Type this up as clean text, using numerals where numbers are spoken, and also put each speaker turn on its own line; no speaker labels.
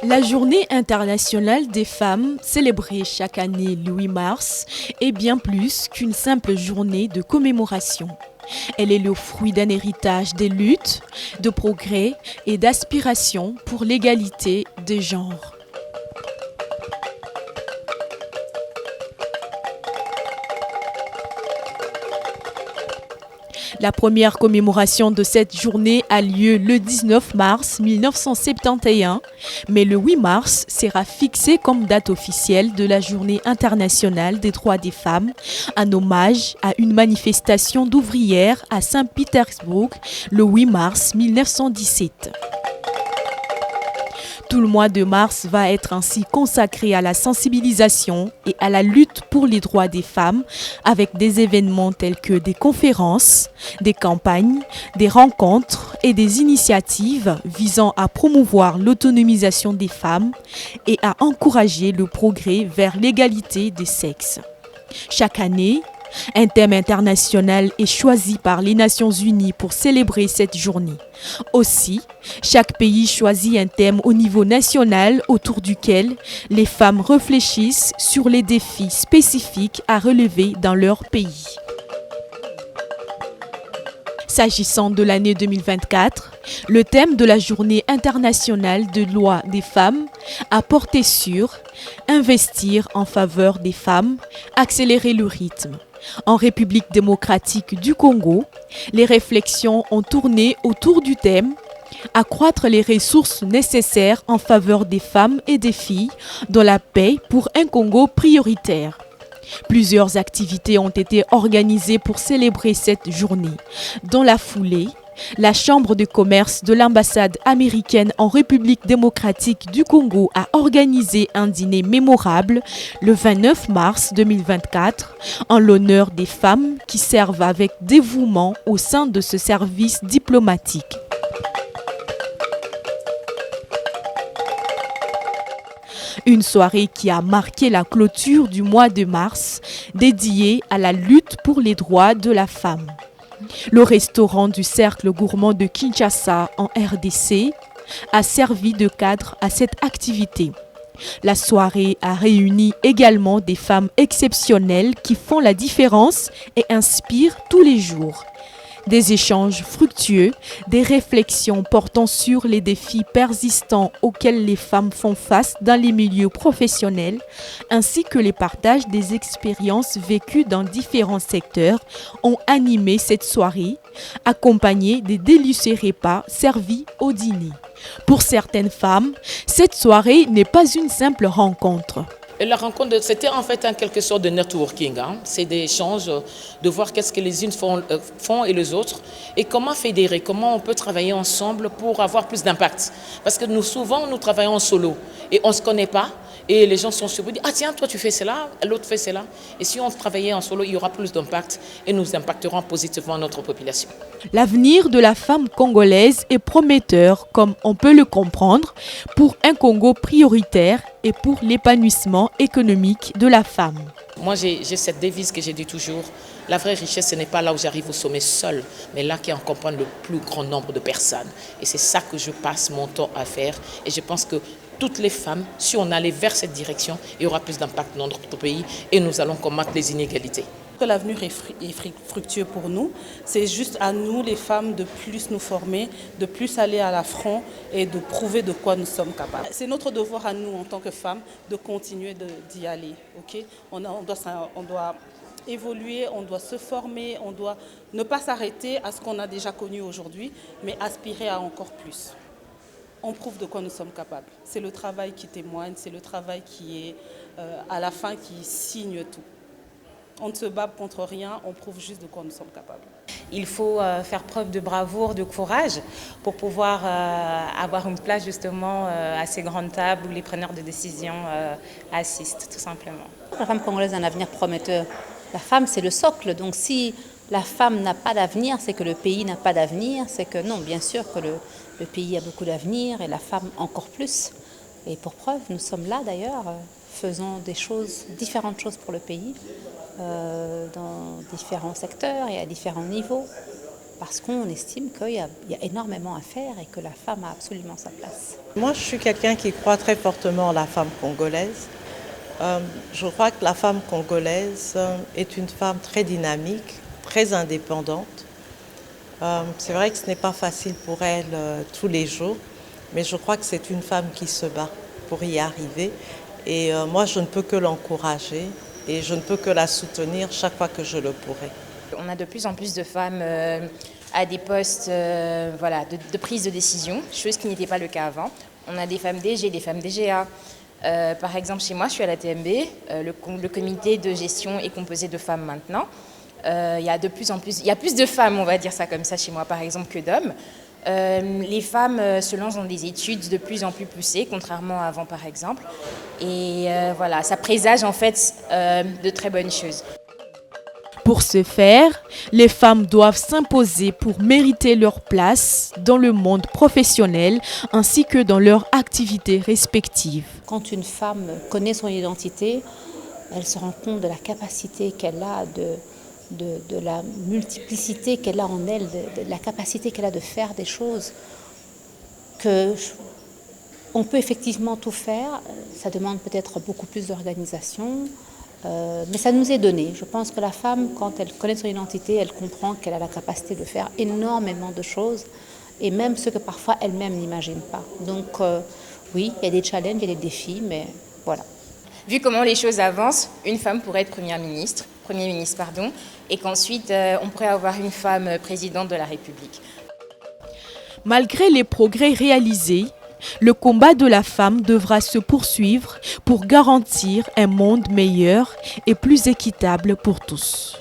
La Journée internationale des femmes, célébrée chaque année le 8 mars, est bien plus qu'une simple journée de commémoration. Elle est le fruit d'un héritage des luttes, de progrès et d'aspirations pour l'égalité des genres. La première commémoration de cette journée a lieu le 19 mars 1971, mais le 8 mars sera fixé comme date officielle de la Journée internationale des droits des femmes, en hommage à une manifestation d'ouvrières à Saint-Pétersbourg le 8 mars 1917. Tout le mois de mars va être ainsi consacré à la sensibilisation et à la lutte pour les droits des femmes avec des événements tels que des conférences, des campagnes, des rencontres et des initiatives visant à promouvoir l'autonomisation des femmes et à encourager le progrès vers l'égalité des sexes. Chaque année, un thème international est choisi par les Nations Unies pour célébrer cette journée. Aussi, chaque pays choisit un thème au niveau national autour duquel les femmes réfléchissent sur les défis spécifiques à relever dans leur pays. S'agissant de l'année 2024, le thème de la Journée internationale de droits des femmes a porté sur « Investir en faveur des femmes, accélérer le rythme ». En République démocratique du Congo, les réflexions ont tourné autour du thème « Accroître les ressources nécessaires en faveur des femmes et des filles dans la paix pour un Congo prioritaire ». Plusieurs activités ont été organisées pour célébrer cette journée. Dans la foulée, la Chambre de commerce de l'ambassade américaine en République démocratique du Congo a organisé un dîner mémorable le 29 mars 2024 en l'honneur des femmes qui servent avec dévouement au sein de ce service diplomatique. Une soirée qui a marqué la clôture du mois de mars, dédiée à la lutte pour les droits de la femme. Le restaurant du Cercle Gourmand de Kinshasa en RDC a servi de cadre à cette activité. La soirée a réuni également des femmes exceptionnelles qui font la différence et inspirent tous les jours. Des échanges fructueux, des réflexions portant sur les défis persistants auxquels les femmes font face dans les milieux professionnels, ainsi que les partages des expériences vécues dans différents secteurs ont animé cette soirée, accompagnée des délicieux repas servis au dîner. Pour certaines femmes, cette soirée n'est pas une simple rencontre.
Et la rencontre, c'était en fait en quelque sorte de networking. C'est des échanges, de voir qu'est-ce que les unes font et les autres. Et comment fédérer, comment on peut travailler ensemble pour avoir plus d'impact. Parce que souvent, nous travaillons en solo et on ne se connaît pas. Et les gens sont surpris, ah tiens, toi tu fais cela, l'autre fait cela. Et si on travaillait en solo, il y aura plus d'impact et nous impacterons positivement notre population.
L'avenir de la femme congolaise est prometteur, comme on peut le comprendre, pour un Congo prioritaire et pour l'épanouissement économique de la femme.
Moi, j'ai cette devise que j'ai dit toujours, la vraie richesse, ce n'est pas là où j'arrive au sommet seul, mais là qui en comprend le plus grand nombre de personnes. Et c'est ça que je passe mon temps à faire. Et je pense que toutes les femmes, si on allait vers cette direction, il y aura plus d'impact dans notre pays et nous allons combattre les inégalités.
L'avenir est fructueux pour nous. C'est juste à nous, les femmes, de plus nous former, de plus aller à l'affront et de prouver de quoi nous sommes capables. C'est notre devoir à nous, en tant que femmes, de continuer d'y aller. Okay? On doit évoluer, on doit se former, on doit ne pas s'arrêter à ce qu'on a déjà connu aujourd'hui, mais aspirer à encore plus. On prouve de quoi nous sommes capables. C'est le travail qui témoigne, c'est le travail qui est à la fin qui signe tout. On ne se bat contre rien, on prouve juste de quoi nous sommes capables.
Il faut faire preuve de bravoure, de courage pour pouvoir avoir une place justement à ces grandes tables où les preneurs de décision assistent tout simplement.
La femme congolaise a un avenir prometteur. La femme, c'est le socle, donc si la femme n'a pas d'avenir, c'est que le pays n'a pas d'avenir, c'est que non, bien sûr que le pays a beaucoup d'avenir et la femme encore plus. Et pour preuve, nous sommes là d'ailleurs, faisant différentes choses pour le pays, dans différents secteurs et à différents niveaux. parce qu'on estime qu'il y a énormément à faire et que la femme a absolument sa place.
Moi, je suis quelqu'un qui croit très fortement en la femme congolaise. Je crois que la femme congolaise est une femme très dynamique, très indépendante. C'est vrai que ce n'est pas facile pour elle tous les jours, mais je crois que c'est une femme qui se bat pour y arriver. Et moi, je ne peux que l'encourager et je ne peux que la soutenir chaque fois que je le pourrai.
On a de plus en plus de femmes à des postes de prise de décision, chose qui n'était pas le cas avant. On a des femmes DG, des femmes DGA. Par exemple, chez moi, je suis à la TMB. Le comité de gestion est composé de femmes maintenant. Il y a plus de femmes, on va dire ça comme ça, chez moi, par exemple, que d'hommes. Les femmes se lancent dans des études de plus en plus poussées, contrairement à avant, par exemple. Et ça présage en fait de très bonnes choses.
Pour ce faire, les femmes doivent s'imposer pour mériter leur place dans le monde professionnel ainsi que dans leurs activités respectives.
Quand une femme connaît son identité, elle se rend compte de la capacité qu'elle a, de la multiplicité qu'elle a en elle, de la capacité qu'elle a de faire des choses. On peut effectivement tout faire, ça demande peut-être beaucoup plus d'organisation. Mais ça nous est donné. Je pense que la femme, quand elle connaît son identité, elle comprend qu'elle a la capacité de faire énormément de choses, et même ce que parfois elle-même n'imagine pas. Donc oui, il y a des challenges, il y a des défis, mais voilà.
Vu comment les choses avancent, une femme pourrait être Premier ministre, et qu'ensuite on pourrait avoir une femme présidente de la République.
Malgré les progrès réalisés, le combat de la femme devra se poursuivre pour garantir un monde meilleur et plus équitable pour tous.